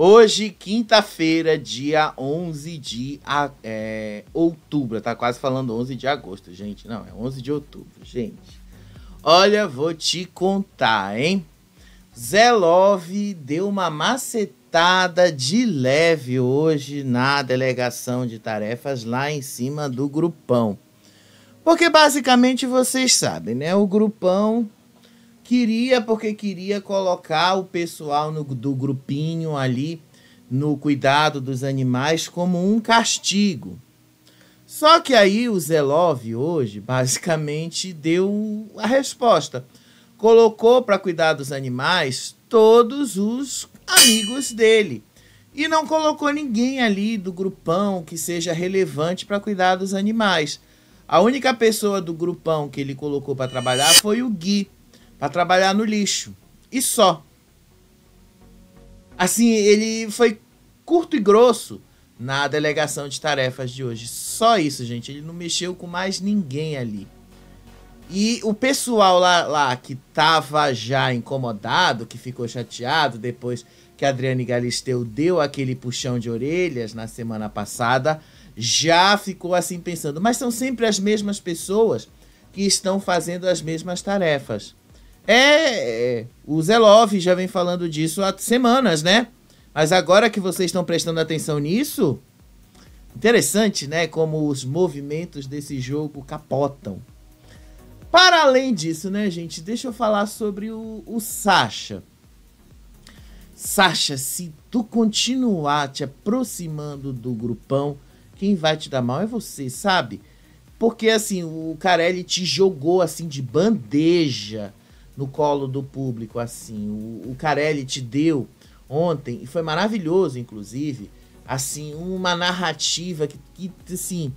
Hoje, quinta-feira, dia 11 de outubro. Tá quase falando 11 de agosto, gente. Não, é 11 de outubro, gente. Olha, vou te contar, hein? Zé Love deu uma macetada de leve hoje na delegação de tarefas lá em cima do grupão. Porque basicamente vocês sabem, né? O grupão queria colocar o pessoal do grupinho ali no cuidado dos animais como um castigo. Só que aí o Zé Love hoje basicamente deu a resposta. Colocou para cuidar dos animais todos os amigos dele. E não colocou ninguém ali do grupão que seja relevante para cuidar dos animais. A única pessoa do grupão que ele colocou para trabalhar foi o Gui, para trabalhar no lixo. E só. Assim, ele foi curto e grosso na delegação de tarefas de hoje. Só isso, gente. Ele não mexeu com mais ninguém ali. E o pessoal lá que tava já incomodado, que ficou chateado depois que a Adriane Galisteu deu aquele puxão de orelhas na semana passada, já ficou assim pensando, mas são sempre as mesmas pessoas que estão fazendo as mesmas tarefas. O Zé Love já vem falando disso há semanas, né? Mas agora que vocês estão prestando atenção nisso, interessante, né? Como os movimentos desse jogo capotam. Para além disso, né, gente? Deixa eu falar sobre o Sacha. Sacha, se tu continuar te aproximando do grupão, quem vai te dar mal é você, sabe? Porque, assim, o Carelli te jogou, assim, de bandeja no colo do público, assim. O Carelli te deu ontem, e foi maravilhoso, inclusive, assim, uma narrativa que assim...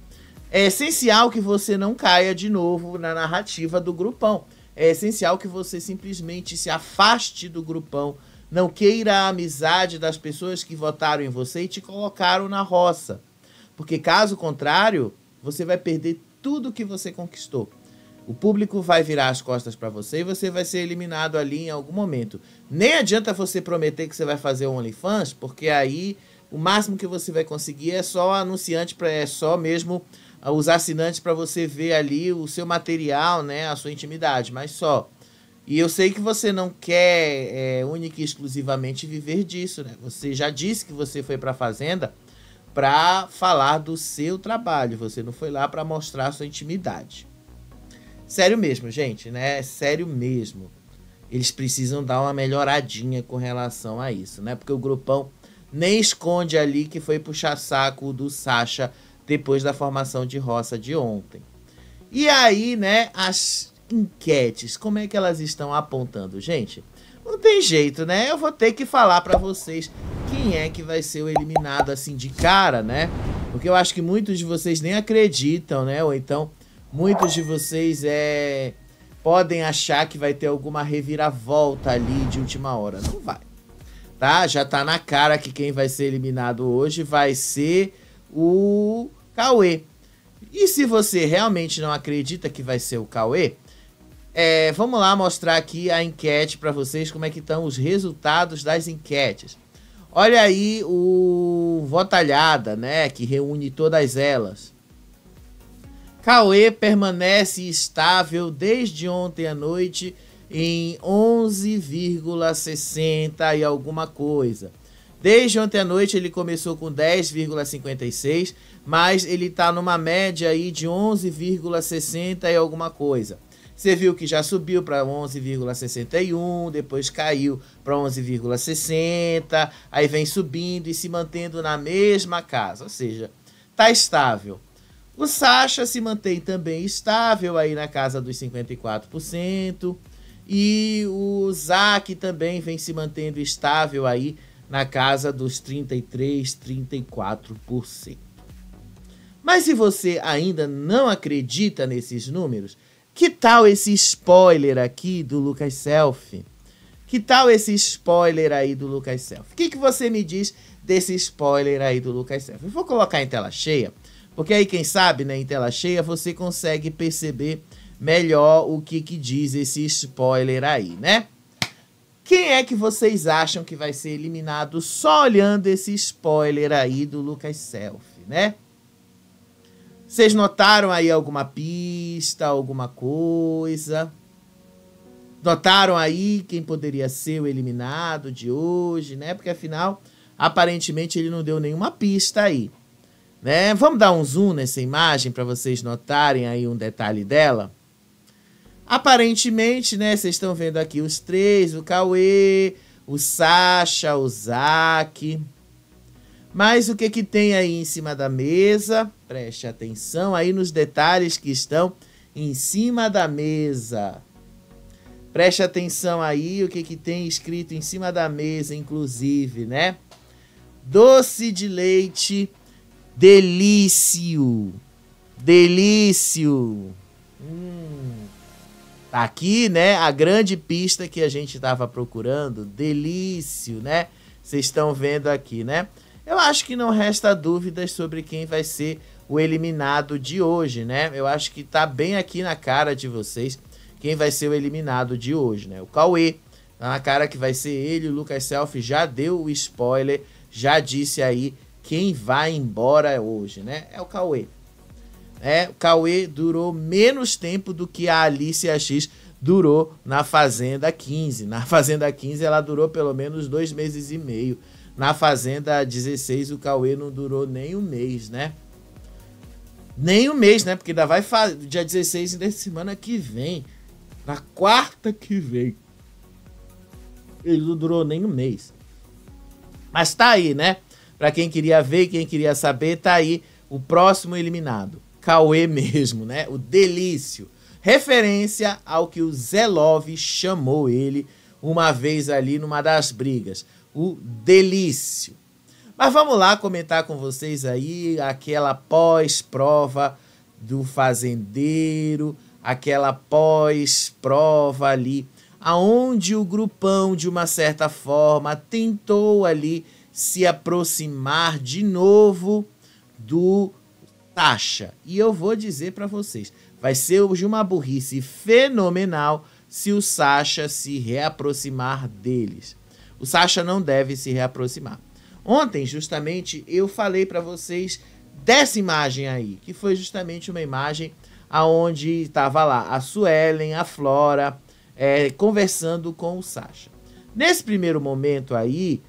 É essencial que você não caia de novo na narrativa do grupão. É essencial que você simplesmente se afaste do grupão, não queira a amizade das pessoas que votaram em você e te colocaram na roça. Porque caso contrário, você vai perder tudo que você conquistou. O público vai virar as costas para você e você vai ser eliminado ali em algum momento. Nem adianta você prometer que você vai fazer o OnlyFans, porque aí o máximo que você vai conseguir é só anunciante, é só mesmo os assinantes para você ver ali o seu material, né, a sua intimidade, mas só. E eu sei que você não quer única e exclusivamente viver disso, né? Você já disse que você foi para a Fazenda para falar do seu trabalho, você não foi lá para mostrar a sua intimidade. Sério mesmo, gente, né? Sério mesmo. Eles precisam dar uma melhoradinha com relação a isso, né? Porque o grupão nem esconde ali que foi puxar saco do Sacha depois da formação de roça de ontem. E aí, né, as enquetes, como é que elas estão apontando? Gente, não tem jeito, né? Eu vou ter que falar pra vocês quem é que vai ser o eliminado assim de cara, né? Porque eu acho que muitos de vocês nem acreditam, né? Ou então, muitos de vocês podem achar que vai ter alguma reviravolta ali de última hora. Não vai, tá? Já tá na cara que quem vai ser eliminado hoje vai ser o Cauê. E se você realmente não acredita que vai ser o Cauê, vamos lá mostrar aqui a enquete para vocês, como é que estão os resultados das enquetes. Olha aí o Votalhada, né, que reúne todas elas. Cauê permanece estável desde ontem à noite em 11,60 e alguma coisa. Desde ontem à noite ele começou com 10,56, mas ele está numa média aí de 11,60 e alguma coisa. Você viu que já subiu para 11,61, depois caiu para 11,60, aí vem subindo e se mantendo na mesma casa, ou seja, está estável. O Sacha se mantém também estável aí na casa dos 54%, e o Zac também vem se mantendo estável aí na casa dos 33, 34%. Mas se você ainda não acredita nesses números, que tal esse spoiler aqui do Lucas Selfie? Que tal esse spoiler aí do Lucas Selfie? O que você me diz desse spoiler aí do Lucas Selfie? Eu vou colocar em tela cheia, porque aí quem sabe, né, em tela cheia você consegue perceber melhor o que diz esse spoiler aí, né? Quem é que vocês acham que vai ser eliminado só olhando esse spoiler aí do Lucas Selfie, né? Vocês notaram aí alguma pista, alguma coisa? Notaram aí quem poderia ser o eliminado de hoje, né? Porque afinal, aparentemente ele não deu nenhuma pista aí, né? Vamos dar um zoom nessa imagem para vocês notarem aí um detalhe dela? Aparentemente, né, vocês estão vendo aqui os três, o Cauê, o Sasha, o Zack. Mas o que que tem aí em cima da mesa? Preste atenção aí nos detalhes que estão em cima da mesa. Preste atenção aí o que que tem escrito em cima da mesa, inclusive, né? Doce de leite delício. Delício. Tá aqui, né, a grande pista que a gente estava procurando, delício, né? Vocês estão vendo aqui, né? Eu acho que não resta dúvidas sobre quem vai ser o eliminado de hoje, né? Eu acho que tá bem aqui na cara de vocês quem vai ser o eliminado de hoje, né? O Cauê, tá na cara que vai ser ele, o Lucas Selfie já deu o spoiler, já disse aí quem vai embora hoje, né? É o Cauê. O Cauê durou menos tempo do que a Alicia X durou na Fazenda 15. Na Fazenda 15 ela durou pelo menos 2 meses e meio. Na Fazenda 16 o Cauê não durou nem um mês, né? Nem um mês, né? Porque ainda vai dia 16 da semana que vem. Na quarta que vem. Ele não durou nem um mês. Mas tá aí, né? Pra quem queria ver, quem queria saber, tá aí o próximo eliminado. Cauê mesmo, né? O Delício. Referência ao que o Zé Love chamou ele uma vez ali numa das brigas. O Delício. Mas vamos lá comentar com vocês aí aquela pós-prova do fazendeiro, aquela pós-prova ali, aonde o grupão, de uma certa forma, tentou ali se aproximar de novo do Sasha. E eu vou dizer para vocês, vai ser hoje uma burrice fenomenal se o Sasha se reaproximar deles. O Sasha não deve se reaproximar. Ontem, justamente, eu falei para vocês dessa imagem aí, que foi justamente uma imagem aonde estava lá a Suelen, a Flora, conversando com o Sasha. Nesse primeiro momento aí,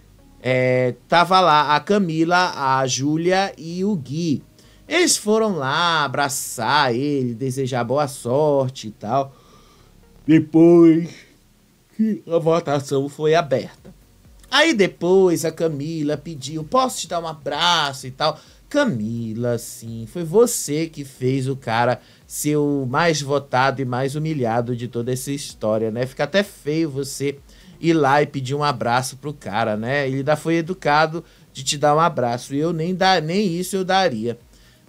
tava lá a Camila, a Júlia e o Gui. Eles foram lá abraçar ele, desejar boa sorte e tal. Depois que a votação foi aberta. Aí depois a Camila pediu, posso te dar um abraço e tal. Camila, sim, foi você que fez o cara ser o mais votado e mais humilhado de toda essa história, né? Fica até feio você ir lá e pedir um abraço pro cara, né? Ele ainda foi educado de te dar um abraço. E eu nem isso eu daria.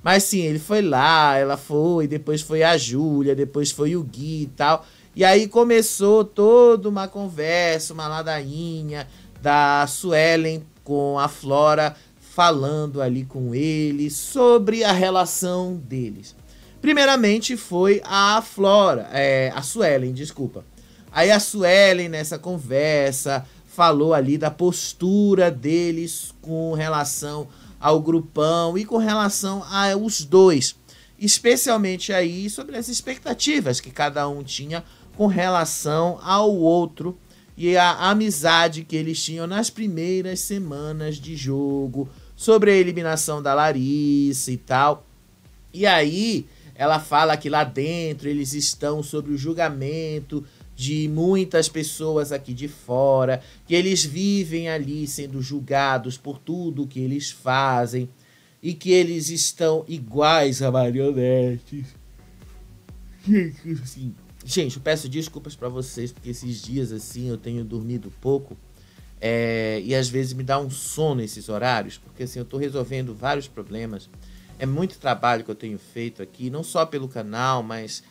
Mas sim, ele foi lá, ela foi, depois foi a Júlia, depois foi o Gui e tal. E aí começou toda uma conversa, uma ladainha da Suelen com a Flora, falando ali com ele sobre a relação deles. Primeiramente foi a Flora, a Suelen, desculpa. Aí a Suelen, nessa conversa, falou ali da postura deles com relação ao grupão e com relação aos dois. Especialmente aí sobre as expectativas que cada um tinha com relação ao outro e a amizade que eles tinham nas primeiras semanas de jogo, sobre a eliminação da Larissa e tal. E aí ela fala que lá dentro eles estão sob o julgamento de muitas pessoas aqui de fora, que eles vivem ali sendo julgados por tudo que eles fazem e que eles estão iguais a marionetes. Gente, eu peço desculpas pra vocês, porque esses dias assim eu tenho dormido pouco e às vezes me dá um sono esses horários, porque assim eu tô resolvendo vários problemas. É muito trabalho que eu tenho feito aqui, não só pelo canal, mas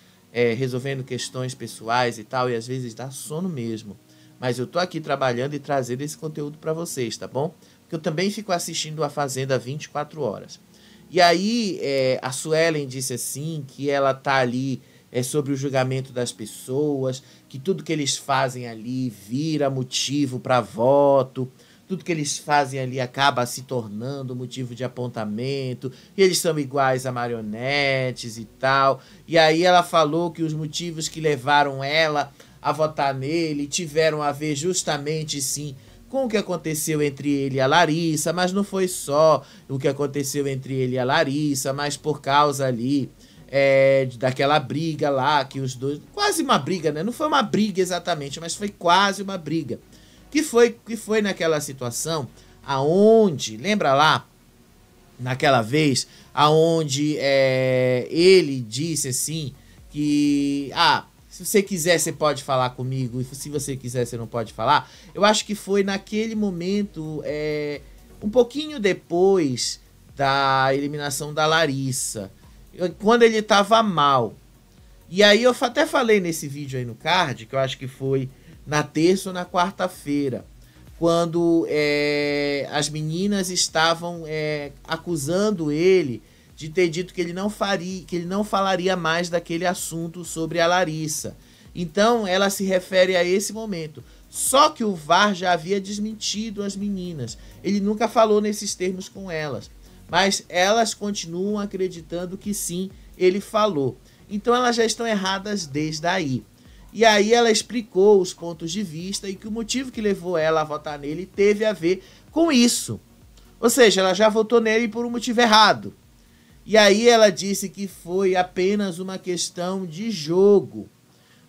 resolvendo questões pessoais e tal, e às vezes dá sono mesmo. Mas eu tô aqui trabalhando e trazendo esse conteúdo para vocês, tá bom? Porque eu também fico assistindo a Fazenda 24 horas. E aí a Suelen disse assim que ela tá ali sobre o julgamento das pessoas, que tudo que eles fazem ali vira motivo para voto, tudo que eles fazem ali acaba se tornando motivo de apontamento, e eles são iguais a marionetes e tal. E aí ela falou que os motivos que levaram ela a votar nele tiveram a ver justamente, sim, com o que aconteceu entre ele e a Larissa, mas não foi só o que aconteceu entre ele e a Larissa, mas por causa ali daquela briga lá, que os dois... Quase uma briga, né? Não foi uma briga exatamente, mas foi quase uma briga. Que foi naquela situação aonde, lembra lá, naquela vez, aonde ele disse assim, que, se você quiser você pode falar comigo, e se você quiser você não pode falar. Eu acho que foi naquele momento, um pouquinho depois da eliminação da Larissa, quando ele tava mal. E aí eu até falei nesse vídeo aí no card, que eu acho que foi na terça ou na quarta-feira, quando as meninas estavam acusando ele de ter dito que ele não falaria mais daquele assunto sobre a Larissa. Então ela se refere a esse momento. Só que o VAR já havia desmentido as meninas. Ele nunca falou nesses termos com elas. Mas elas continuam acreditando que sim, ele falou. Então elas já estão erradas desde aí. E aí ela explicou os pontos de vista e que o motivo que levou ela a votar nele teve a ver com isso. Ou seja, ela já votou nele por um motivo errado. E aí ela disse que foi apenas uma questão de jogo.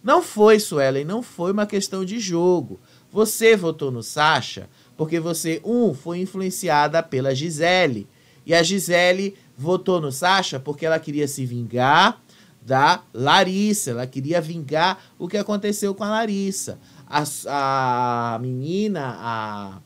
Não foi, Suelen, não foi uma questão de jogo. Você votou no Sasha porque você, foi influenciada pela Gisele. E a Gisele votou no Sasha porque ela queria se vingar da Larissa. Ela queria vingar o que aconteceu com a Larissa. A menina, a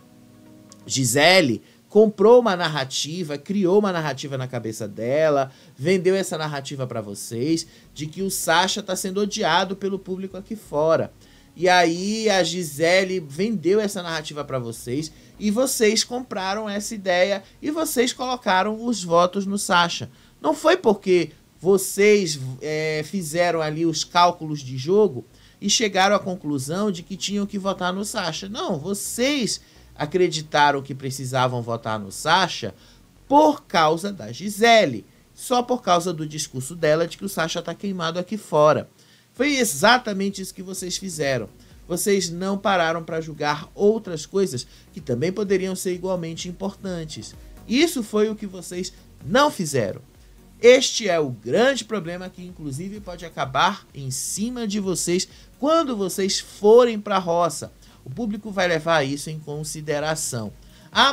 Gisele, comprou uma narrativa, criou uma narrativa na cabeça dela, vendeu essa narrativa para vocês, de que o Sasha tá sendo odiado pelo público aqui fora. E aí a Gisele vendeu essa narrativa para vocês e vocês compraram essa ideia e vocês colocaram os votos no Sasha. Não foi porque vocês fizeram ali os cálculos de jogo e chegaram à conclusão de que tinham que votar no Sasha. Não, vocês acreditaram que precisavam votar no Sasha por causa da Gisele. Só por causa do discurso dela de que o Sasha tá queimado aqui fora. Foi exatamente isso que vocês fizeram. Vocês não pararam para julgar outras coisas que também poderiam ser igualmente importantes. Isso foi o que vocês não fizeram. Este é o grande problema que inclusive pode acabar em cima de vocês quando vocês forem para a roça. O público vai levar isso em consideração.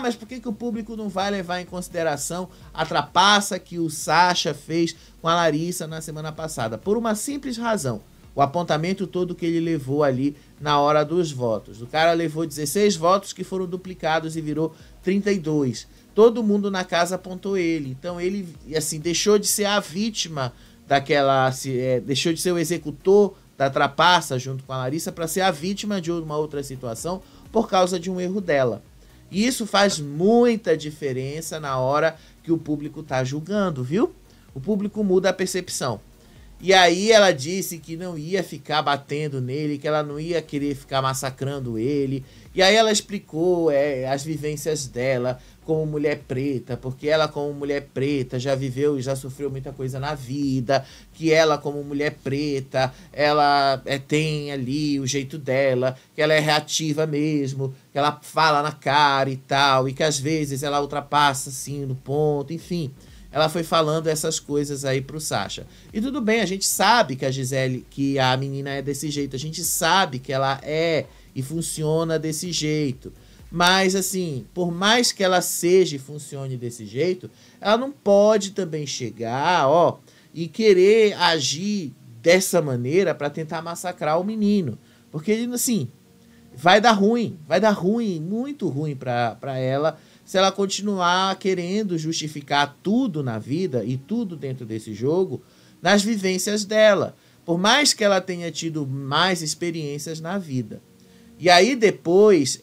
Mas por que o público não vai levar em consideração a trapaça que o Sasha fez com a Larissa na semana passada? Por uma simples razão. O apontamento todo que ele levou ali na hora dos votos. O cara levou 16 votos que foram duplicados e virou 32. Todo mundo na casa apontou ele. Então ele, assim, deixou de ser a vítima daquela... deixou de ser o executor da trapaça junto com a Larissa para ser a vítima de uma outra situação por causa de um erro dela. E isso faz muita diferença na hora que o público está julgando, viu? O público muda a percepção. E aí ela disse que não ia ficar batendo nele, que ela não ia querer ficar massacrando ele. E aí ela explicou as vivências dela como mulher preta, porque ela como mulher preta já viveu e já sofreu muita coisa na vida, que ela como mulher preta, ela tem ali o jeito dela, que ela é reativa mesmo, que ela fala na cara e tal, e que às vezes ela ultrapassa assim no ponto, enfim. Ela foi falando essas coisas aí pro Sasha. E tudo bem, a gente sabe que a Gisele, que a menina é desse jeito, a gente sabe que ela é e funciona desse jeito. Mas assim, por mais que ela seja e funcione desse jeito, ela não pode também chegar, e querer agir dessa maneira para tentar massacrar o menino. Porque ele, assim, vai dar ruim, muito ruim para ela, se ela continuar querendo justificar tudo na vida e tudo dentro desse jogo nas vivências dela, por mais que ela tenha tido mais experiências na vida. E aí depois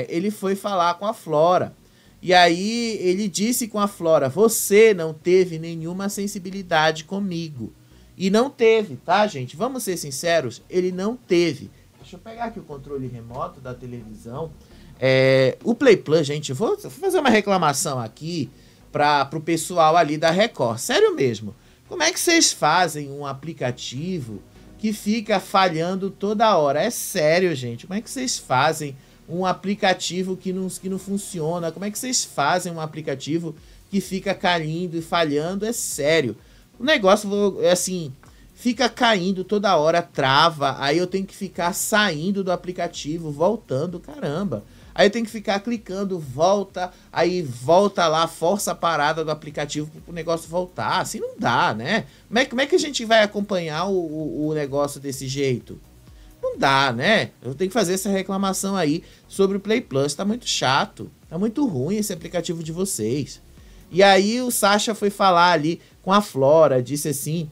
ele foi falar com a Flora. E aí ele disse com a Flora: você não teve nenhuma sensibilidade comigo. E não teve, tá, gente? Vamos ser sinceros, ele não teve. Deixa eu pegar aqui o controle remoto da televisão. O Play Plus, gente, eu vou fazer uma reclamação aqui pro pessoal ali da Record. Sério mesmo. Como é que vocês fazem um aplicativo que fica falhando toda hora? É sério, gente. Como é que vocês fazem um aplicativo que não funciona? Como é que vocês fazem um aplicativo que fica caindo e falhando? É sério. O negócio, assim, fica caindo toda hora, trava. Aí eu tenho que ficar saindo do aplicativo, voltando, caramba. Aí eu tenho que ficar clicando, volta, aí volta lá, força a parada do aplicativo para o negócio voltar. Assim não dá, né? Como é que a gente vai acompanhar o negócio desse jeito? Não dá, né? Eu tenho que fazer essa reclamação aí sobre o Play Plus. Tá muito chato, tá muito ruim esse aplicativo de vocês. E aí o Sasha foi falar ali com a Flora, disse assim,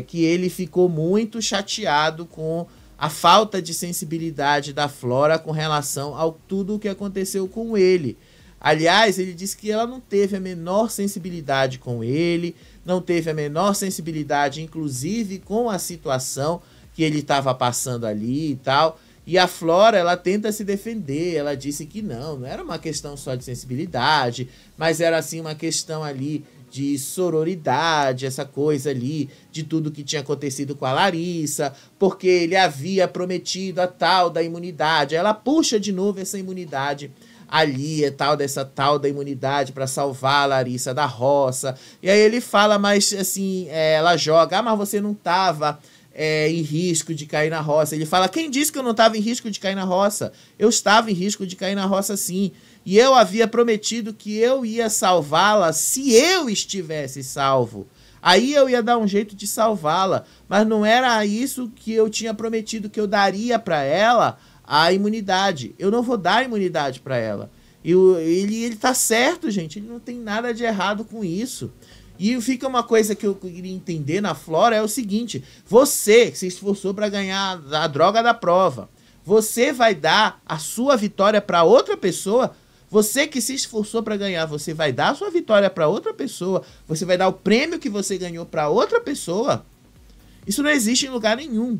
que ele ficou muito chateado com a falta de sensibilidade da Flora com relação a tudo o que aconteceu com ele. Aliás, ele disse que ela não teve a menor sensibilidade com ele, não teve a menor sensibilidade, inclusive, com a situação que ele estava passando ali e tal. E a Flora, ela tenta se defender, ela disse que não era uma questão só de sensibilidade, mas era assim uma questão ali de sororidade, essa coisa ali, de tudo que tinha acontecido com a Larissa, porque ele havia prometido a tal da imunidade. Ela puxa de novo essa imunidade ali, dessa tal da imunidade para salvar a Larissa da roça. E aí ele fala, mas assim, ela joga, mas você não estava em risco de cair na roça. Ele fala, quem disse que eu não estava em risco de cair na roça? Eu estava em risco de cair na roça sim. E eu havia prometido que eu ia salvá-la se eu estivesse salvo. Aí eu ia dar um jeito de salvá-la. Mas não era isso que eu tinha prometido, que eu daria para ela a imunidade. Eu não vou dar a imunidade para ela. E ele tá certo, gente. Ele não tem nada de errado com isso. E fica uma coisa que eu queria entender na Flora, é o seguinte. Você que se esforçou para ganhar a droga da prova, você vai dar a sua vitória para outra pessoa? Você que se esforçou para ganhar, você vai dar a sua vitória para outra pessoa? Você vai dar o prêmio que você ganhou para outra pessoa? Isso não existe em lugar nenhum.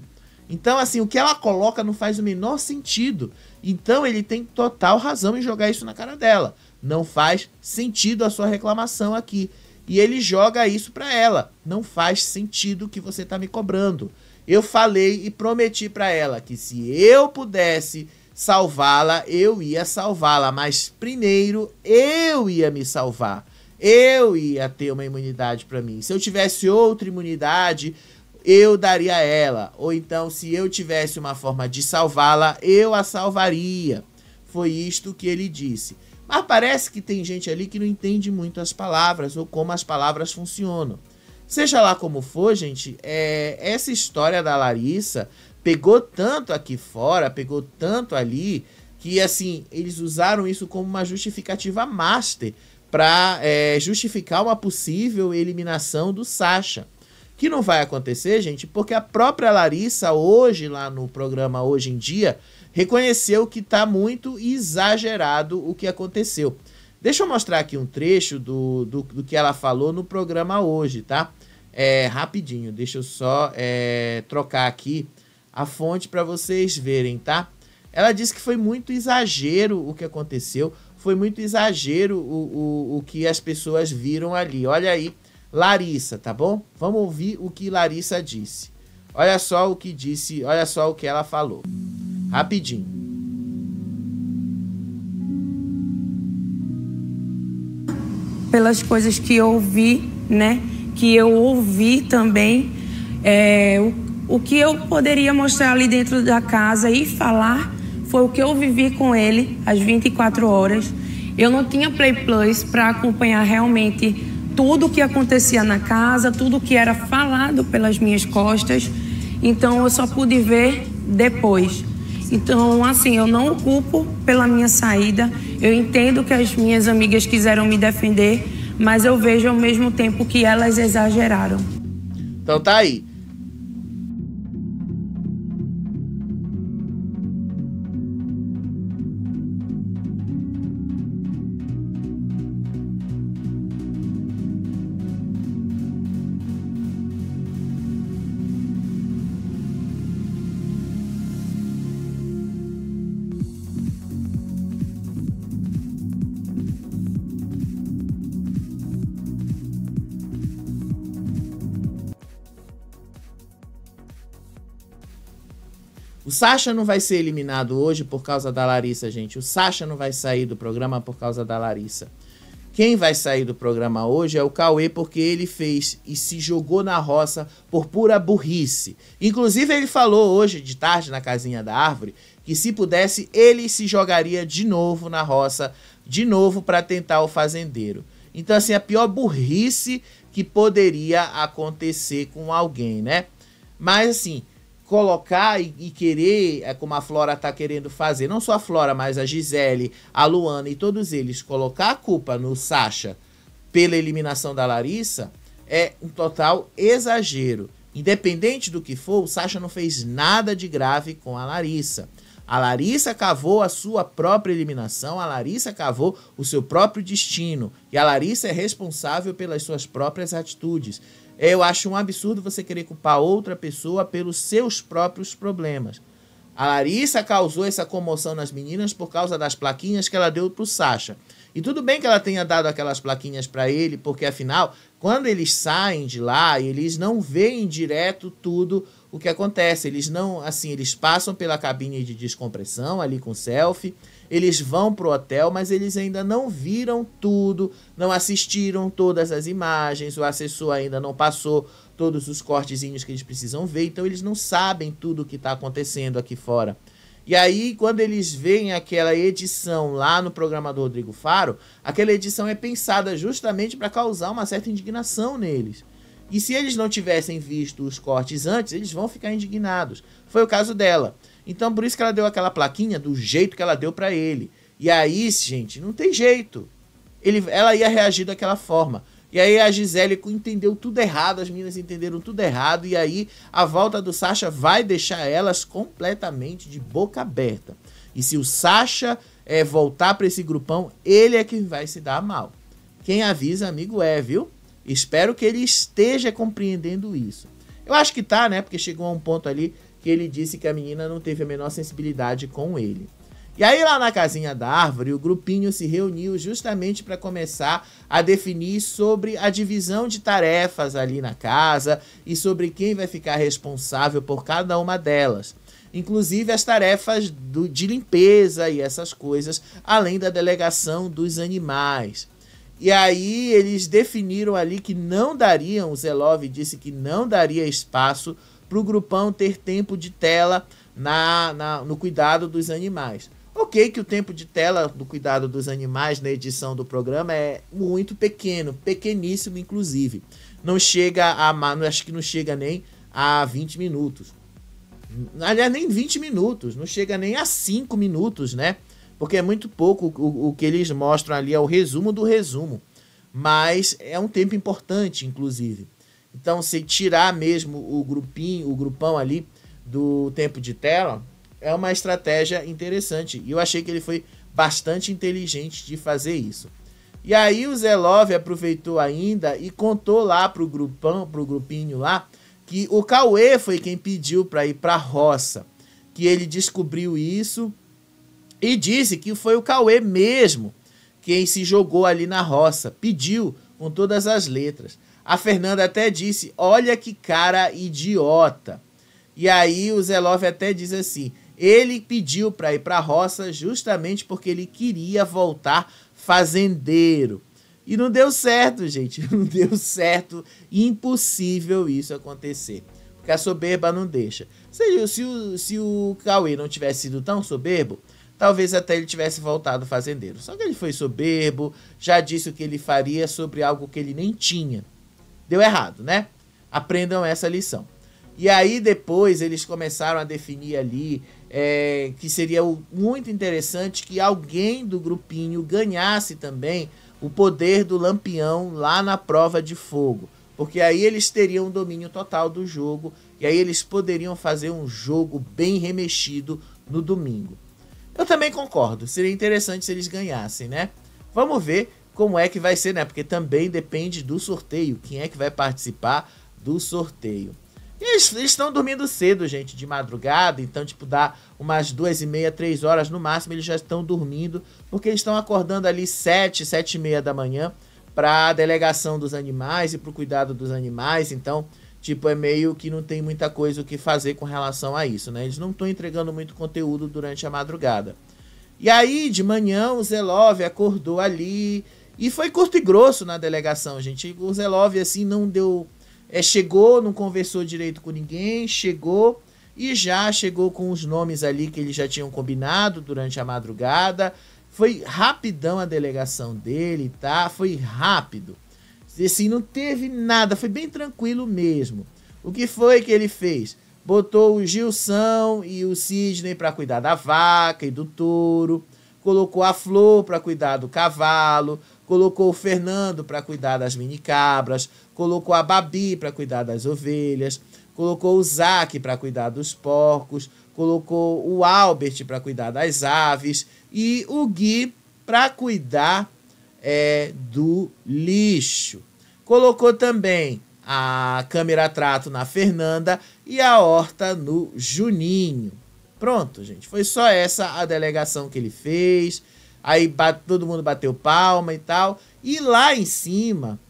Então, assim, o que ela coloca não faz o menor sentido. Então, ele tem total razão em jogar isso na cara dela. Não faz sentido a sua reclamação aqui. E ele joga isso para ela. Não faz sentido o que você está me cobrando. Eu falei e prometi para ela que se eu pudesse salvá-la, eu ia salvá-la, mas primeiro eu ia me salvar. Eu ia ter uma imunidade para mim. Se eu tivesse outra imunidade, eu daria a ela. Ou então, se eu tivesse uma forma de salvá-la, eu a salvaria. Foi isto que ele disse. Mas parece que tem gente ali que não entende muito as palavras ou como as palavras funcionam. Seja lá como for, gente, essa história da Larissa pegou tanto aqui fora, pegou tanto ali, que assim, eles usaram isso como uma justificativa master para justificar uma possível eliminação do Sasha. Que não vai acontecer, gente, porque a própria Larissa hoje, lá no programa Hoje em Dia, reconheceu que está muito exagerado o que aconteceu. Deixa eu mostrar aqui um trecho do que ela falou no programa hoje, tá? Rapidinho, deixa eu só trocar aqui a fonte para vocês verem, tá? Ela disse que foi muito exagero o que aconteceu, foi muito exagero o que as pessoas viram ali. Olha aí, Larissa, tá bom? Vamos ouvir o que Larissa disse. Olha só o que disse, olha só o que ela falou. Rapidinho. Pelas coisas que eu ouvi, né? Que eu ouvi também, o que eu poderia mostrar ali dentro da casa e falar foi o que eu vivi com ele às 24 horas. Eu não tinha Play Plus para acompanhar realmente tudo o que acontecia na casa, tudo o que era falado pelas minhas costas. Então eu só pude ver depois. Então, assim, eu não o culpo pela minha saída. Eu entendo que as minhas amigas quiseram me defender, mas eu vejo ao mesmo tempo que elas exageraram. Então tá aí. O Sacha não vai ser eliminado hoje por causa da Larissa, gente. O Sacha não vai sair do programa por causa da Larissa. Quem vai sair do programa hoje é o Cauê, porque ele fez e se jogou na roça por pura burrice. Inclusive, ele falou hoje de tarde na casinha da árvore que, se pudesse, ele se jogaria de novo na roça, de novo, para tentar o fazendeiro. Então, assim, a pior burrice que poderia acontecer com alguém, né? Mas, assim, colocar e querer, como a Flora tá querendo fazer, não só a Flora, mas a Gisele, a Luana e todos eles, colocar a culpa no Sacha pela eliminação da Larissa, é um total exagero. Independente do que for, o Sacha não fez nada de grave com a Larissa. A Larissa cavou a sua própria eliminação, a Larissa cavou o seu próprio destino, e a Larissa é responsável pelas suas próprias atitudes. Eu acho um absurdo você querer culpar outra pessoa pelos seus próprios problemas. A Larissa causou essa comoção nas meninas por causa das plaquinhas que ela deu pro Sacha. E tudo bem que ela tenha dado aquelas plaquinhas para ele, porque afinal, quando eles saem de lá, eles não veem direto tudo o que acontece. Eles não, assim, eles passam pela cabine de descompressão ali com selfie, eles vão pro hotel, mas eles ainda não viram tudo, não assistiram todas as imagens, o assessor ainda não passou todos os cortezinhos que eles precisam ver, então eles não sabem tudo o que está acontecendo aqui fora. E aí, quando eles veem aquela edição lá no programa do Rodrigo Faro, aquela edição é pensada justamente para causar uma certa indignação neles. E se eles não tivessem visto os cortes antes, eles vão ficar indignados. Foi o caso dela. Então, por isso que ela deu aquela plaquinha do jeito que ela deu para ele. E aí, gente, não tem jeito. Ela ia reagir daquela forma. E aí a Gisele entendeu tudo errado, as meninas entenderam tudo errado, e aí a volta do Sacha vai deixar elas completamente de boca aberta. E se o Sacha voltar para esse grupão, ele é que vai se dar mal. Quem avisa, amigo, viu? Espero que ele esteja compreendendo isso. Eu acho que tá, né? Porque chegou a um ponto ali que ele disse que a menina não teve a menor sensibilidade com ele. E aí, lá na casinha da árvore, o grupinho se reuniu justamente para começar a definir sobre a divisão de tarefas ali na casa e sobre quem vai ficar responsável por cada uma delas. Inclusive as tarefas de limpeza e essas coisas, além da delegação dos animais. E aí eles definiram ali que não dariam, o Zelov disse que não daria espaço para o grupão ter tempo de tela no cuidado dos animais. Ok, que o tempo de tela do cuidado dos animais na edição do programa é muito pequeno, pequeníssimo inclusive. Não chega acho que não chega nem a 20 minutos. Aliás, nem 20 minutos, não chega nem a 5 minutos, né? Porque é muito pouco o que eles mostram ali, é o resumo do resumo. Mas é um tempo importante, inclusive. Então, se tirar mesmo o grupão ali do tempo de tela, é uma estratégia interessante. E eu achei que ele foi bastante inteligente de fazer isso. E aí o Zelov aproveitou ainda e contou lá pro grupinho lá, que o Cauê foi quem pediu para ir para a roça. Que ele descobriu isso e disse que foi o Cauê mesmo quem se jogou ali na roça. Pediu com todas as letras. A Fernanda até disse, olha que cara idiota. E aí o Zelov até diz assim, ele pediu para ir para a roça justamente porque ele queria voltar fazendeiro. E não deu certo, gente. Não deu certo. Impossível isso acontecer. Porque a soberba não deixa. Se o Cauê não tivesse sido tão soberbo, talvez até ele tivesse voltado fazendeiro. Só que ele foi soberbo, já disse o que ele faria sobre algo que ele nem tinha. Deu errado, né? Aprendam essa lição. E aí depois eles começaram a definir ali que seria muito interessante que alguém do grupinho ganhasse também o poder do Lampião lá na prova de fogo. Porque aí eles teriam um domínio total do jogo e aí eles poderiam fazer um jogo bem remexido no domingo. Eu também concordo, seria interessante se eles ganhassem, né? Vamos ver como é que vai ser, né? Porque também depende do sorteio, quem é que vai participar do sorteio. E eles estão dormindo cedo, gente, de madrugada, então, tipo, dá umas 2h30, 3 horas no máximo, eles já estão dormindo, porque eles estão acordando ali 7h30 da manhã para a delegação dos animais e para o cuidado dos animais, então, tipo, é meio que não tem muita coisa o que fazer com relação a isso, né? Eles não estão entregando muito conteúdo durante a madrugada. E aí, de manhã, o Zelov acordou ali e foi curto e grosso na delegação, gente. O Zelov, assim, não deu... chegou, não conversou direito com ninguém, chegou e já chegou com os nomes ali que eles já tinham combinado durante a madrugada. Foi rapidão a delegação dele, tá? Foi rápido. Assim, não teve nada, foi bem tranquilo mesmo. O que foi que ele fez? Botou o Gilson e o Sidney para cuidar da vaca e do touro. Colocou a Flor para cuidar do cavalo. Colocou o Fernando para cuidar das mini cabras. Colocou a Babi para cuidar das ovelhas. Colocou o Zac para cuidar dos porcos. Colocou o Albert para cuidar das aves. E o Gui para cuidar do lixo. Colocou também a câmera-trato na Fernanda e a horta no Juninho. Pronto, gente. Foi só essa a delegação que ele fez. Aí todo mundo bateu palma e tal. E lá em cima,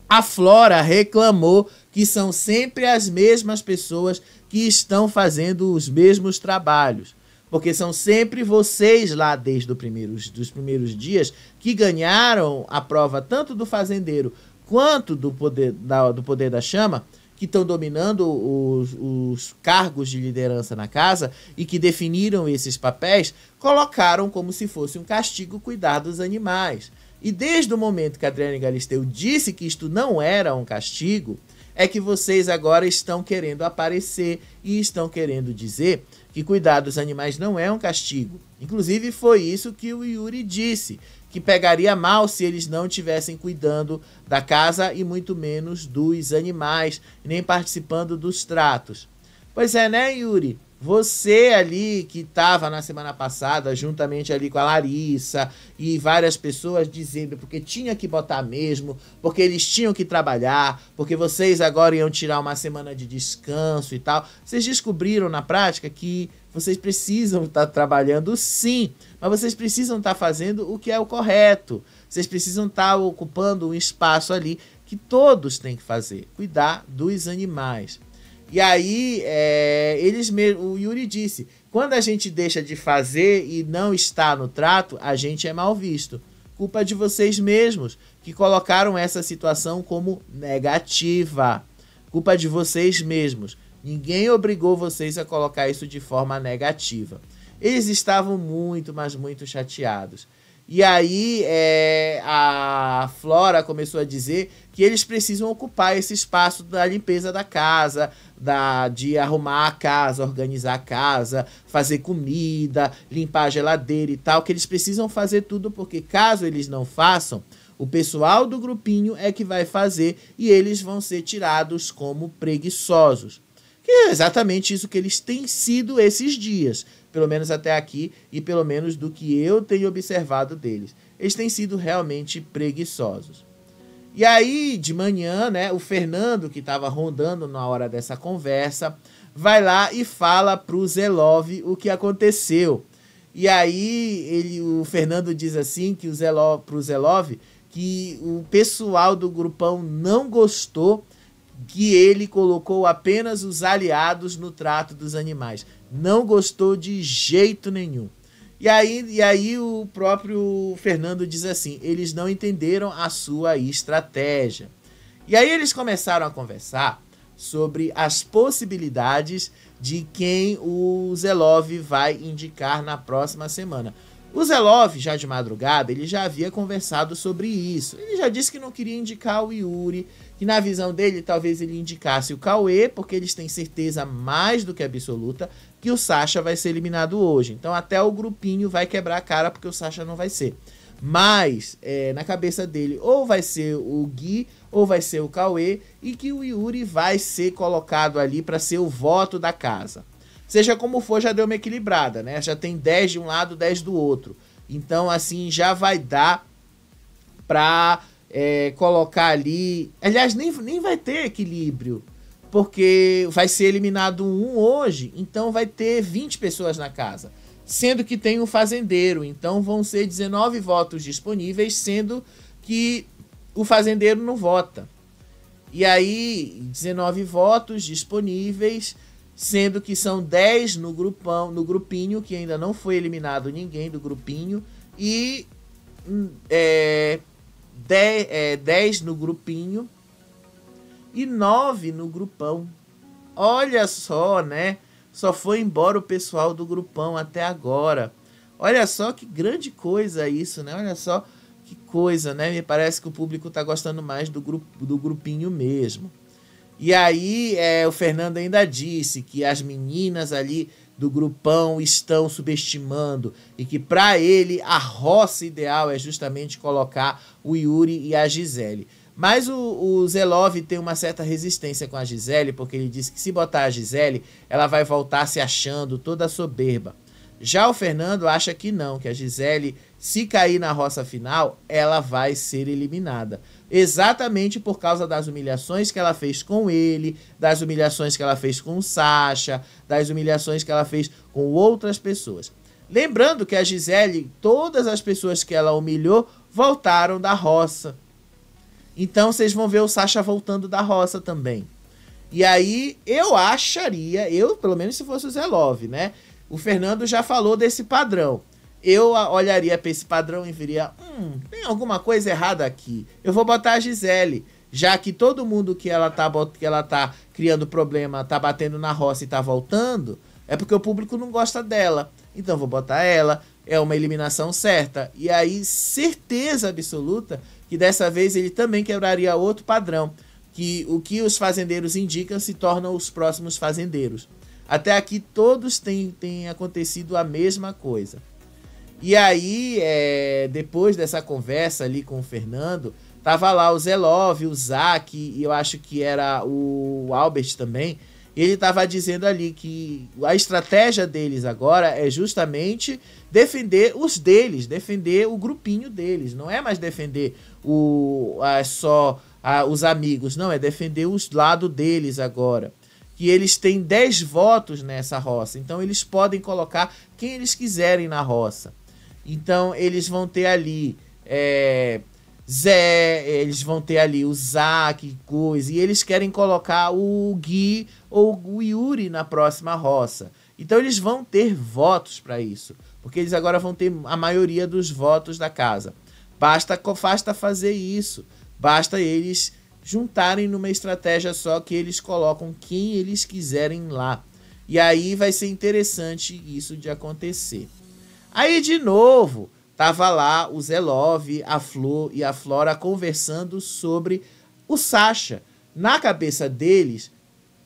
a Flora reclamou que são sempre as mesmas pessoas que estão fazendo os mesmos trabalhos. Porque são sempre vocês lá desde dos primeiros dias que ganharam a prova tanto do fazendeiro quanto do poder da chama, que estão dominando os cargos de liderança na casa e que definiram esses papéis, colocaram como se fosse um castigo cuidar dos animais. E desde o momento que a Adriane Galisteu disse que isto não era um castigo, é que vocês agora estão querendo aparecer e estão querendo dizer que cuidar dos animais não é um castigo. Inclusive foi isso que o Yuri disse, que pegaria mal se eles não estivessem cuidando da casa e muito menos dos animais, nem participando dos tratos. Pois é, né, Yuri? Você ali que estava na semana passada, juntamente ali com a Larissa e várias pessoas dizendo porque tinha que botar mesmo, porque eles tinham que trabalhar, porque vocês agora iam tirar uma semana de descanso e tal. Vocês descobriram na prática que vocês precisam estar trabalhando sim, mas vocês precisam estar fazendo o que é o correto. Vocês precisam estar ocupando um espaço ali que todos têm que fazer, cuidar dos animais. E aí, o Yuri disse, quando a gente deixa de fazer e não está no trato, a gente é mal visto. Culpa de vocês mesmos, que colocaram essa situação como negativa. Culpa de vocês mesmos. Ninguém obrigou vocês a colocar isso de forma negativa. Eles estavam muito, mas muito chateados. E aí a Flora começou a dizer que eles precisam ocupar esse espaço da limpeza da casa, de arrumar a casa, organizar a casa, fazer comida, limpar a geladeira e tal, que eles precisam fazer tudo, porque caso eles não façam, o pessoal do grupinho é que vai fazer e eles vão ser tirados como preguiçosos. Que é exatamente isso que eles têm sido esses dias, pelo menos até aqui e pelo menos do que eu tenho observado deles. Eles têm sido realmente preguiçosos. E aí, de manhã, né, o Fernando, que estava rondando na hora dessa conversa, vai lá e fala pro Zelov o que aconteceu. E aí o Fernando diz assim que pro Zelov que o pessoal do grupão não gostou que ele colocou apenas os aliados no trato dos animais. Não gostou de jeito nenhum. E aí o próprio Fernando diz assim, eles não entenderam a sua estratégia. E aí eles começaram a conversar sobre as possibilidades de quem o Zelov vai indicar na próxima semana. O Zelov, já de madrugada, ele já havia conversado sobre isso. Ele já disse que não queria indicar o Yuri, que na visão dele talvez ele indicasse o Cauê, porque eles têm certeza mais do que absoluta que o Sasha vai ser eliminado hoje. Então até o grupinho vai quebrar a cara porque o Sasha não vai ser. Mas na cabeça dele ou vai ser o Gui ou vai ser o Cauê e que o Yuri vai ser colocado ali para ser o voto da casa. Seja como for, já deu uma equilibrada, né? Já tem 10 de um lado, 10 do outro. Então, assim, já vai dar pra colocar ali... Aliás, nem vai ter equilíbrio, porque vai ser eliminado um hoje, então vai ter 20 pessoas na casa. Sendo que tem um fazendeiro, então vão ser 19 votos disponíveis, sendo que o fazendeiro não vota. E aí, 19 votos disponíveis, sendo que são 10 no grupinho, que ainda não foi eliminado ninguém do grupinho, e 10 no grupinho e 9 no grupão. Olha só, né? Só foi embora o pessoal do grupão até agora. Olha só que grande coisa isso, né? Olha só que coisa, né? Me parece que o público tá gostando mais do grupinho mesmo. E aí, o Fernando ainda disse que as meninas ali do grupão estão subestimando e que para ele a roça ideal é justamente colocar o Yuri e a Gisele. Mas o Zelov tem uma certa resistência com a Gisele, porque ele disse que se botar a Gisele, ela vai voltar se achando toda soberba. Já o Fernando acha que não, que a Gisele, se cair na roça final, ela vai ser eliminada. Exatamente por causa das humilhações que ela fez com ele, das humilhações que ela fez com o Sasha, das humilhações que ela fez com outras pessoas. Lembrando que a Gisele, todas as pessoas que ela humilhou, voltaram da roça. Então vocês vão ver o Sasha voltando da roça também. E aí eu acharia, pelo menos se fosse o Zelov, né? O Fernando já falou desse padrão. Eu olharia para esse padrão e veria, tem alguma coisa errada aqui. Eu vou botar a Gisele, já que todo mundo que ela tá criando problema, tá batendo na roça e tá voltando, é porque o público não gosta dela. Então vou botar ela, é uma eliminação certa. E aí, certeza absoluta que dessa vez ele também quebraria outro padrão, que o que os fazendeiros indicam se tornam os próximos fazendeiros. Até aqui todos têm acontecido a mesma coisa. E aí, depois dessa conversa ali com o Fernando, tava lá o Zelov, o Zac, e eu acho que era o Albert também. Ele tava dizendo ali que a estratégia deles agora é justamente defender os deles, defender o grupinho deles. Não é mais defender os amigos, não, é defender os lados deles agora. Que eles têm 10 votos nessa roça, então eles podem colocar quem eles quiserem na roça. Então eles vão ter ali Zé, eles vão ter ali o Zac, coisa, e eles querem colocar o Gui ou o Yuri na próxima roça. Então eles vão ter votos para isso, porque eles agora vão ter a maioria dos votos da casa. Basta fazer isso, basta eles juntarem numa estratégia só que eles colocam quem eles quiserem lá. E aí vai ser interessante isso de acontecer. Aí de novo, tava lá o Zelov, a Flor e a Flora conversando sobre o Sasha. Na cabeça deles,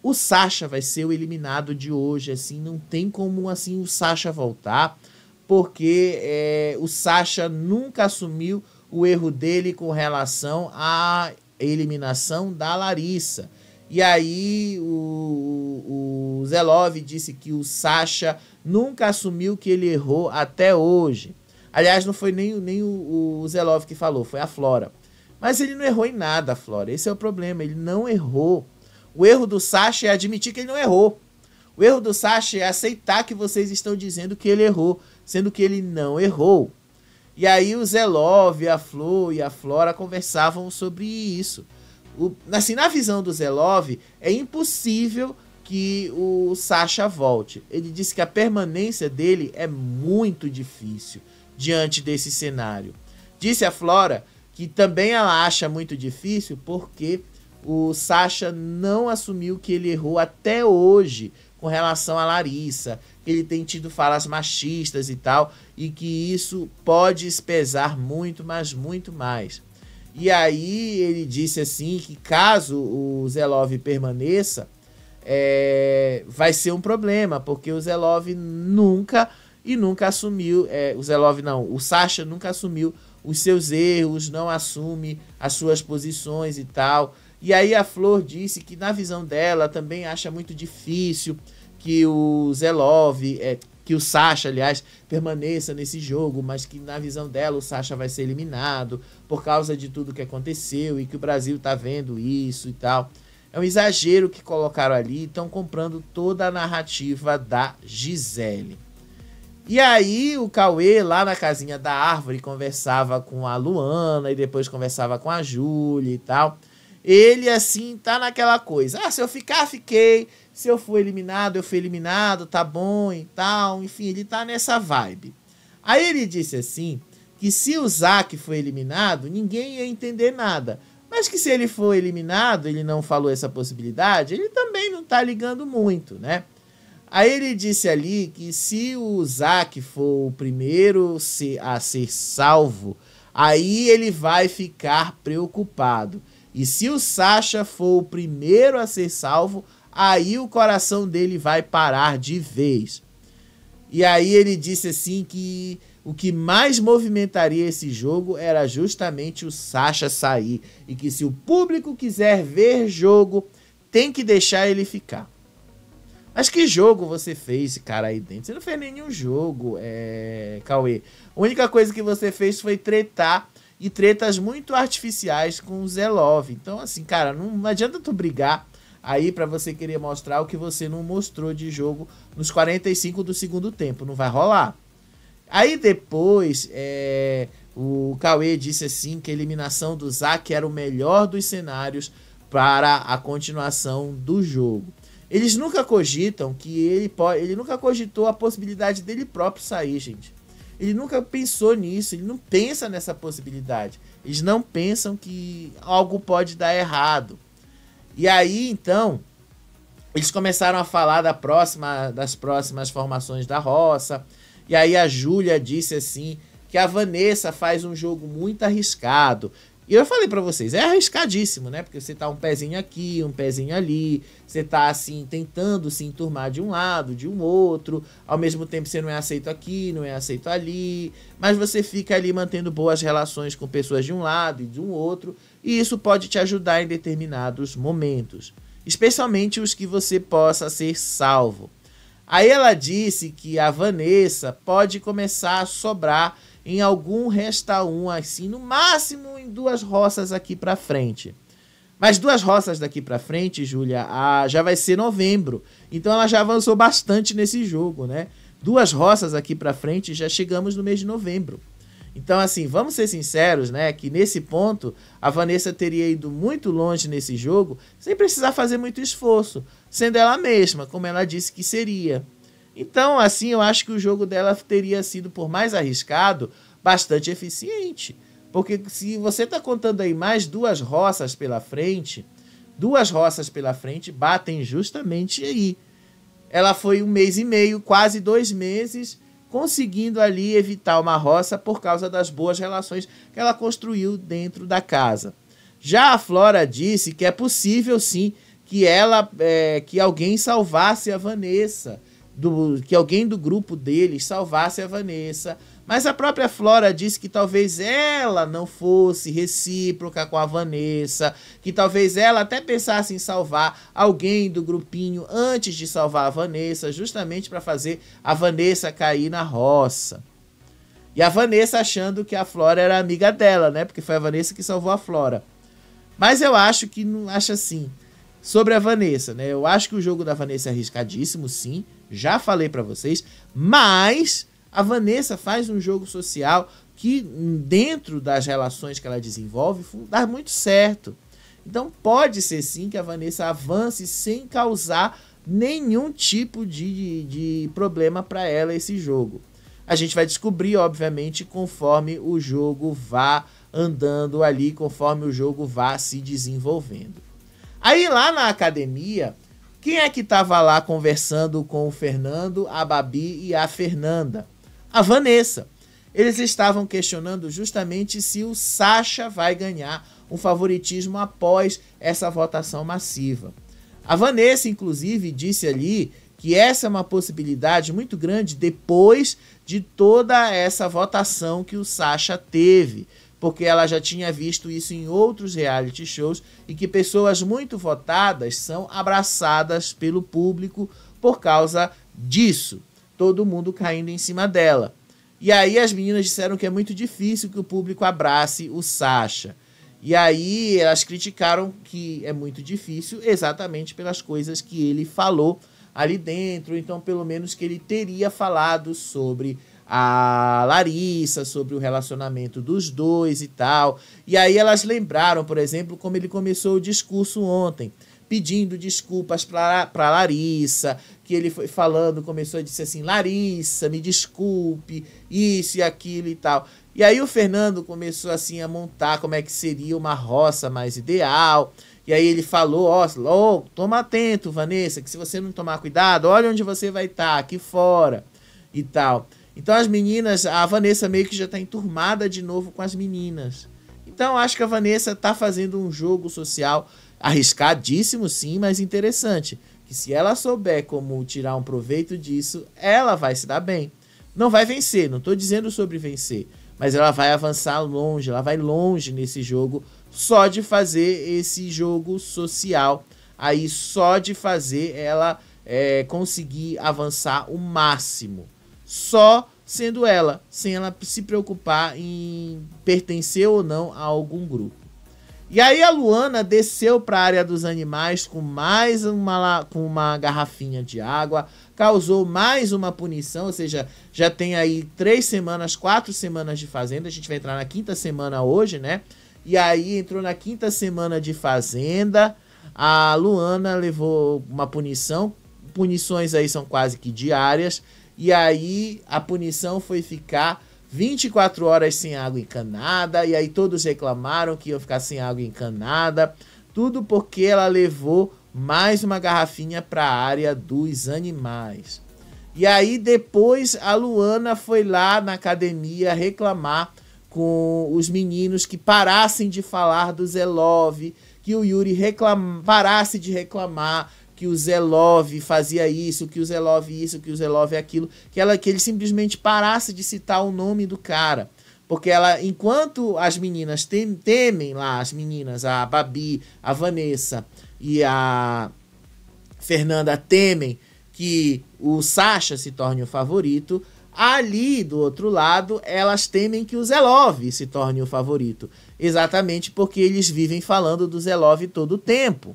o Sasha vai ser o eliminado de hoje, assim, não tem como assim o Sasha voltar, porque o Sasha nunca assumiu o erro dele com relação à eliminação da Larissa. E aí o Zelov disse que o Sasha nunca assumiu que ele errou até hoje. Aliás, não foi nem o Zelov que falou, foi a Flora. Mas ele não errou em nada, Flora. Esse é o problema, ele não errou. O erro do Sasha é admitir que ele não errou. O erro do Sasha é aceitar que vocês estão dizendo que ele errou, sendo que ele não errou. E aí o Zelov, a Flor e a Flora conversavam sobre isso. Assim, na visão do Zelov, é impossível que o Sasha volte. Ele disse que a permanência dele é muito difícil diante desse cenário. Disse a Flora que também ela acha muito difícil porque o Sasha não assumiu que ele errou até hoje com relação a Larissa. Ele tem tido falas machistas e tal, e que isso pode pesar muito, mas muito mais. E aí ele disse assim que caso o Zelov permaneça, vai ser um problema, porque o Zelov nunca assumiu, o Sasha nunca assumiu os seus erros, não assume as suas posições e tal. E aí a Flor disse que na visão dela também acha muito difícil que o Zelov, que o Sasha, aliás, permaneça nesse jogo, mas que na visão dela o Sasha vai ser eliminado por causa de tudo que aconteceu e que o Brasil tá vendo isso e tal. É um exagero que colocaram ali, estão comprando toda a narrativa da Gisele. E aí o Cauê, lá na casinha da árvore, conversava com a Luana e depois conversava com a Júlia e tal. ele, assim, tá naquela coisa. Ah, se eu ficar, fiquei. Se eu for eliminado, eu fui eliminado, tá bom e tal. Enfim, ele tá nessa vibe. Aí ele disse assim, que se o Zack for eliminado, ninguém ia entender nada. Mas que se ele for eliminado, ele não falou essa possibilidade, ele também não tá ligando muito, né? Aí ele disse ali que se o Zack for o primeiro a ser salvo, aí ele vai ficar preocupado. E se o Sasha for o primeiro a ser salvo, aí o coração dele vai parar de vez. E aí ele disse assim que o que mais movimentaria esse jogo era justamente o Sasha sair. E que se o público quiser ver jogo, tem que deixar ele ficar. Mas que jogo você fez, esse cara aí dentro? Você não fez nenhum jogo, Cauê. A única coisa que você fez foi tretar, e tretas muito artificiais com o Zé Love. Então, assim, cara, não adianta tu brigar aí pra você querer mostrar o que você não mostrou de jogo nos 45 do segundo tempo. Não vai rolar. Aí depois, o Cauê disse assim que a eliminação do Zack era o melhor dos cenários para a continuação do jogo. Eles nunca cogitam que ele nunca cogitou a possibilidade dele próprio sair, gente. Ele nunca pensou nisso, ele não pensa nessa possibilidade. Eles não pensam que algo pode dar errado. E aí, então, eles começaram a falar das próximas formações da roça. E aí a Júlia disse assim que a Vanessa faz um jogo muito arriscado. E eu falei pra vocês, é arriscadíssimo, né? Porque você tá um pezinho aqui, um pezinho ali, você tá assim, tentando se enturmar de um lado, de um outro, ao mesmo tempo você não é aceito aqui, não é aceito ali, mas você fica ali mantendo boas relações com pessoas de um lado e de um outro, e isso pode te ajudar em determinados momentos, especialmente os que você possa ser salvo. Aí ela disse que a Vanessa pode começar a sobrar em algum resta um, assim, no máximo em 2 roças aqui pra frente. Mas 2 roças daqui pra frente, Júlia, já vai ser novembro. Então ela já avançou bastante nesse jogo, né? 2 roças aqui pra frente, já chegamos no mês de novembro. Então, assim, vamos ser sinceros, né? Que nesse ponto, a Vanessa teria ido muito longe nesse jogo, sem precisar fazer muito esforço, sendo ela mesma, como ela disse que seria. Então, assim, eu acho que o jogo dela teria sido, por mais arriscado, bastante eficiente. Porque se você está contando aí mais 2 roças pela frente, 2 roças pela frente batem justamente aí. Ela foi 1 mês e meio, quase 2 meses, conseguindo ali evitar uma roça por causa das boas relações que ela construiu dentro da casa. Já a Flora disse que é possível, sim, que alguém salvasse a Vanessa, que alguém do grupo deles salvasse a Vanessa, mas a própria Flora disse que talvez ela não fosse recíproca com a Vanessa, que talvez ela até pensasse em salvar alguém do grupinho antes de salvar a Vanessa, justamente para fazer a Vanessa cair na roça. E a Vanessa achando que a Flora era amiga dela, né? Porque foi a Vanessa que salvou a Flora. Mas eu acho que não acho assim. Sobre a Vanessa, né? Eu acho que o jogo da Vanessa é arriscadíssimo, sim. Já falei pra vocês. Mas a Vanessa faz um jogo social que, dentro das relações que ela desenvolve, dá muito certo. Então pode ser sim que a Vanessa avance sem causar nenhum tipo de problema para ela esse jogo. A gente vai descobrir, obviamente, conforme o jogo vá andando ali, conforme o jogo vá se desenvolvendo. Aí lá na academia, quem é que estava lá conversando com o Fernando, a Babi e a Fernanda? A Vanessa. Eles estavam questionando justamente se o Sasha vai ganhar um favoritismo após essa votação massiva. A Vanessa, inclusive, disse ali que essa é uma possibilidade muito grande depois de toda essa votação que o Sasha teve, porque ela já tinha visto isso em outros reality shows e que pessoas muito votadas são abraçadas pelo público por causa disso. Todo mundo caindo em cima dela. E aí as meninas disseram que é muito difícil que o público abrace o Sasha. E aí elas criticaram que é muito difícil exatamente pelas coisas que ele falou ali dentro. Então, pelo menos que ele teria falado sobre a Larissa, sobre o relacionamento dos dois e tal. E aí elas lembraram, por exemplo, como ele começou o discurso ontem, pedindo desculpas para Larissa, que ele foi falando, começou a dizer assim, Larissa, me desculpe, isso e aquilo e tal. E aí o Fernando começou assim a montar como é que seria uma roça mais ideal. E aí ele falou, ó, toma atento, Vanessa, que se você não tomar cuidado, olha onde você vai estar, aqui fora e tal. Então as meninas, a Vanessa meio que já está enturmada de novo com as meninas. Então acho que a Vanessa está fazendo um jogo social arriscadíssimo sim, mas interessante. Que se ela souber como tirar um proveito disso, ela vai se dar bem. Não vai vencer, não estou dizendo sobre vencer, mas ela vai avançar longe, ela vai longe nesse jogo, só de fazer esse jogo social. Aí só de fazer ela conseguir avançar o máximo. Só sendo ela, sem ela se preocupar em pertencer ou não a algum grupo. E aí a Luana desceu para a área dos animais com uma garrafinha de água, causou mais uma punição, ou seja, já tem aí 3 semanas, 4 semanas de fazenda, a gente vai entrar na 5ª semana hoje, né? E aí entrou na 5ª semana de fazenda, a Luana levou uma punição, punições aí são quase que diárias, e aí a punição foi ficar 24 horas sem água encanada, e aí todos reclamaram que iam ficar sem água encanada, tudo porque ela levou mais uma garrafinha para a área dos animais. E aí depois a Luana foi lá na academia reclamar com os meninos que parassem de falar do Zelov, que o Yuri parasse de reclamar que o Zelov fazia isso, que o Zelov isso, que o Zelov aquilo, que ele simplesmente parasse de citar o nome do cara. Porque ela, enquanto as meninas temem lá, as meninas, a Babi, a Vanessa e a Fernanda temem que o Sasha se torne o favorito, ali do outro lado, elas temem que o Zelov se torne o favorito. Exatamente porque eles vivem falando do Zelov todo o tempo.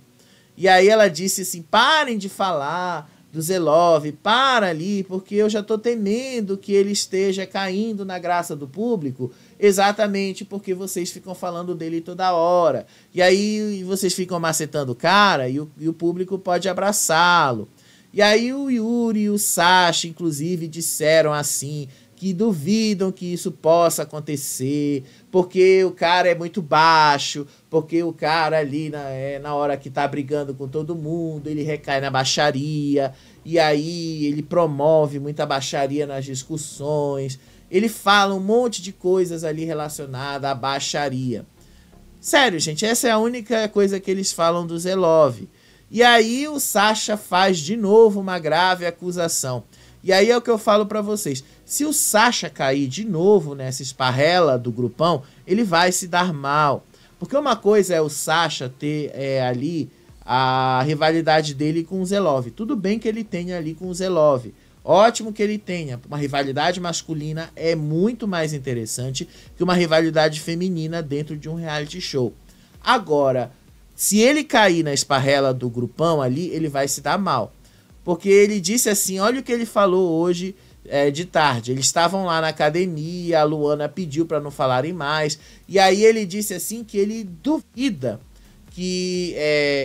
E aí ela disse assim, parem de falar do Zelov, para ali, porque eu já estou temendo que ele esteja caindo na graça do público, exatamente porque vocês ficam falando dele toda hora. E aí vocês ficam macetando o cara e o público pode abraçá-lo. E aí o Yuri e o Sasha, inclusive, disseram assim, que duvidam que isso possa acontecer, porque o cara é muito baixo, porque o cara ali na hora que tá brigando com todo mundo, ele recai na baixaria, e aí ele promove muita baixaria nas discussões, ele fala um monte de coisas ali relacionadas à baixaria. Sério, gente, essa é a única coisa que eles falam do Zelov. E aí o Sasha faz de novo uma grave acusação. E aí é o que eu falo pra vocês. Se o Sasha cair de novo nessa esparrela do grupão, ele vai se dar mal. Porque uma coisa é o Sasha ter ali a rivalidade dele com o Zelov. Tudo bem que ele tenha ali com o Zelov. Ótimo que ele tenha. Uma rivalidade masculina é muito mais interessante que uma rivalidade feminina dentro de um reality show. Agora, se ele cair na esparrela do grupão ali, ele vai se dar mal. Porque ele disse assim, olha o que ele falou hoje de tarde. Eles estavam lá na academia, a Luana pediu para não falarem mais. E aí ele disse assim que ele duvida, que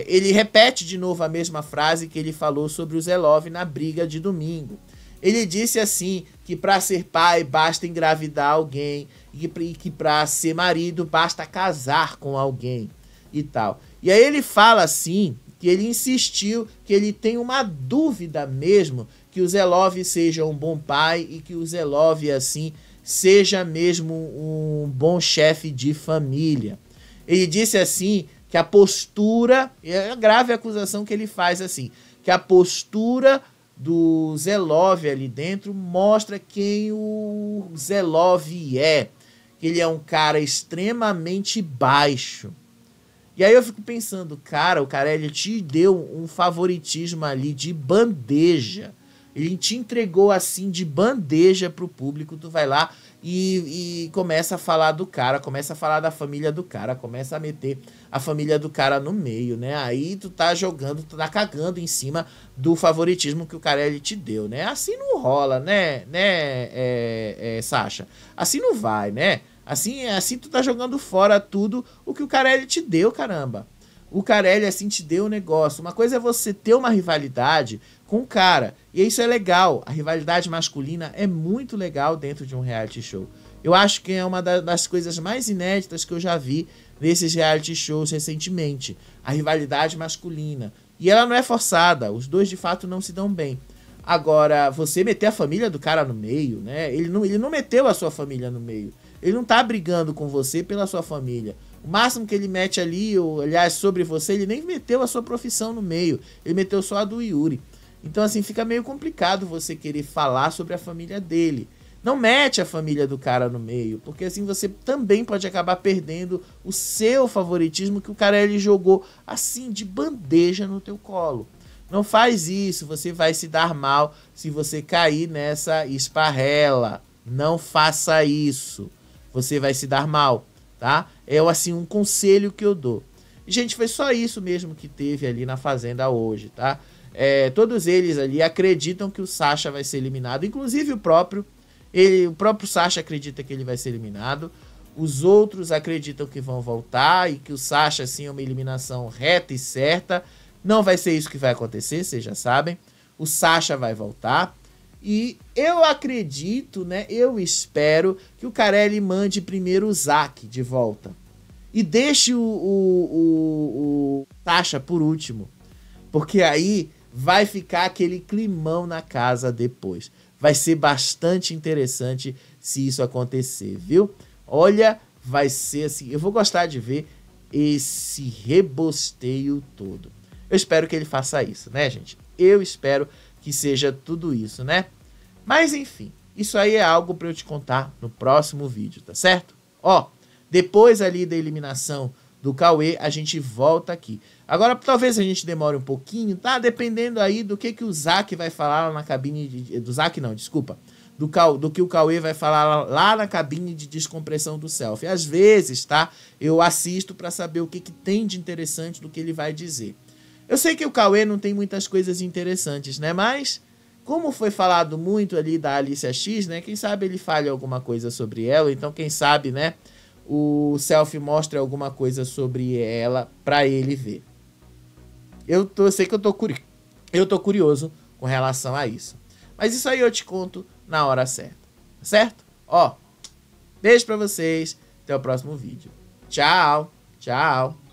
ele repete de novo a mesma frase que ele falou sobre o Zelov na briga de domingo. Ele disse assim, que para ser pai basta engravidar alguém, e que para ser marido basta casar com alguém e tal. E aí ele fala assim, que ele insistiu, que ele tem uma dúvida mesmo que o Zelov seja um bom pai e que o Zelov, assim, seja mesmo um bom chefe de família. Ele disse assim, que a postura, é a grave acusação que ele faz assim, que a postura do Zelov ali dentro mostra quem o Zelov é, que ele é um cara extremamente baixo. E aí eu fico pensando, cara, o Carelli te deu um favoritismo ali de bandeja. Ele te entregou assim de bandeja pro público, tu vai lá e começa a falar do cara, começa a falar da família do cara, começa a meter a família do cara no meio, né? Aí tu tá jogando, tu tá cagando em cima do favoritismo que o Carelli te deu, né? Assim não rola, né, Sasha? Assim não vai, né? Assim tu tá jogando fora tudo o que o Carelli te deu, caramba. O Carelli, assim, te deu um negócio. Uma coisa é você ter uma rivalidade com o cara. E isso é legal. A rivalidade masculina é muito legal dentro de um reality show. Eu acho que é uma das coisas mais inéditas que eu já vi nesses reality shows recentemente. A rivalidade masculina. E ela não é forçada. Os dois, de fato, não se dão bem. Agora, você meter a família do cara no meio, né? Ele não meteu a sua família no meio. Ele não tá brigando com você pela sua família. O máximo que ele mete ali, ou aliás, sobre você, ele nem meteu a sua profissão no meio. Ele meteu só a do Yuri. Então, assim, fica meio complicado você querer falar sobre a família dele. Não mete a família do cara no meio, porque assim você também pode acabar perdendo o seu favoritismo que o Carelli jogou assim, de bandeja no teu colo. Não faz isso, você vai se dar mal se você cair nessa esparrela. Não faça isso. Você vai se dar mal, tá? É assim um conselho que eu dou. Gente, foi só isso mesmo que teve ali na Fazenda hoje, tá? Todos eles ali acreditam que o Sasha vai ser eliminado, inclusive o próprio Sasha acredita que ele vai ser eliminado. Os outros acreditam que vão voltar e que o Sasha, assim, é uma eliminação reta e certa. Não vai ser isso que vai acontecer, vocês já sabem. O Sasha vai voltar. E eu acredito, né? Eu espero que o Carelli mande primeiro o Zack de volta. E deixe o Sasha por último. Porque aí vai ficar aquele climão na casa depois. Vai ser bastante interessante se isso acontecer, viu? Olha, vai ser assim... Eu vou gostar de ver esse rebosteio todo. Eu espero que ele faça isso, né, gente? Eu espero que seja tudo isso, né? Mas, enfim, isso aí é algo para eu te contar no próximo vídeo, tá certo? Ó, depois ali da eliminação do Cauê, a gente volta aqui. Agora, talvez a gente demore um pouquinho, tá? Dependendo aí do que o Zack vai falar lá na cabine de... Do Zack não, desculpa. Do que o Cauê vai falar lá na cabine de descompressão do selfie. Às vezes, tá? Eu assisto para saber o que tem de interessante do que ele vai dizer. Eu sei que o Cauê não tem muitas coisas interessantes, né? Mas, como foi falado muito ali da Alicia X, né? Quem sabe ele fale alguma coisa sobre ela. Então, quem sabe, né? O selfie mostra alguma coisa sobre ela pra ele ver. Eu sei que eu tô curioso com relação a isso. Mas isso aí eu te conto na hora certa. Certo? Ó, beijo pra vocês. Até o próximo vídeo. Tchau. Tchau.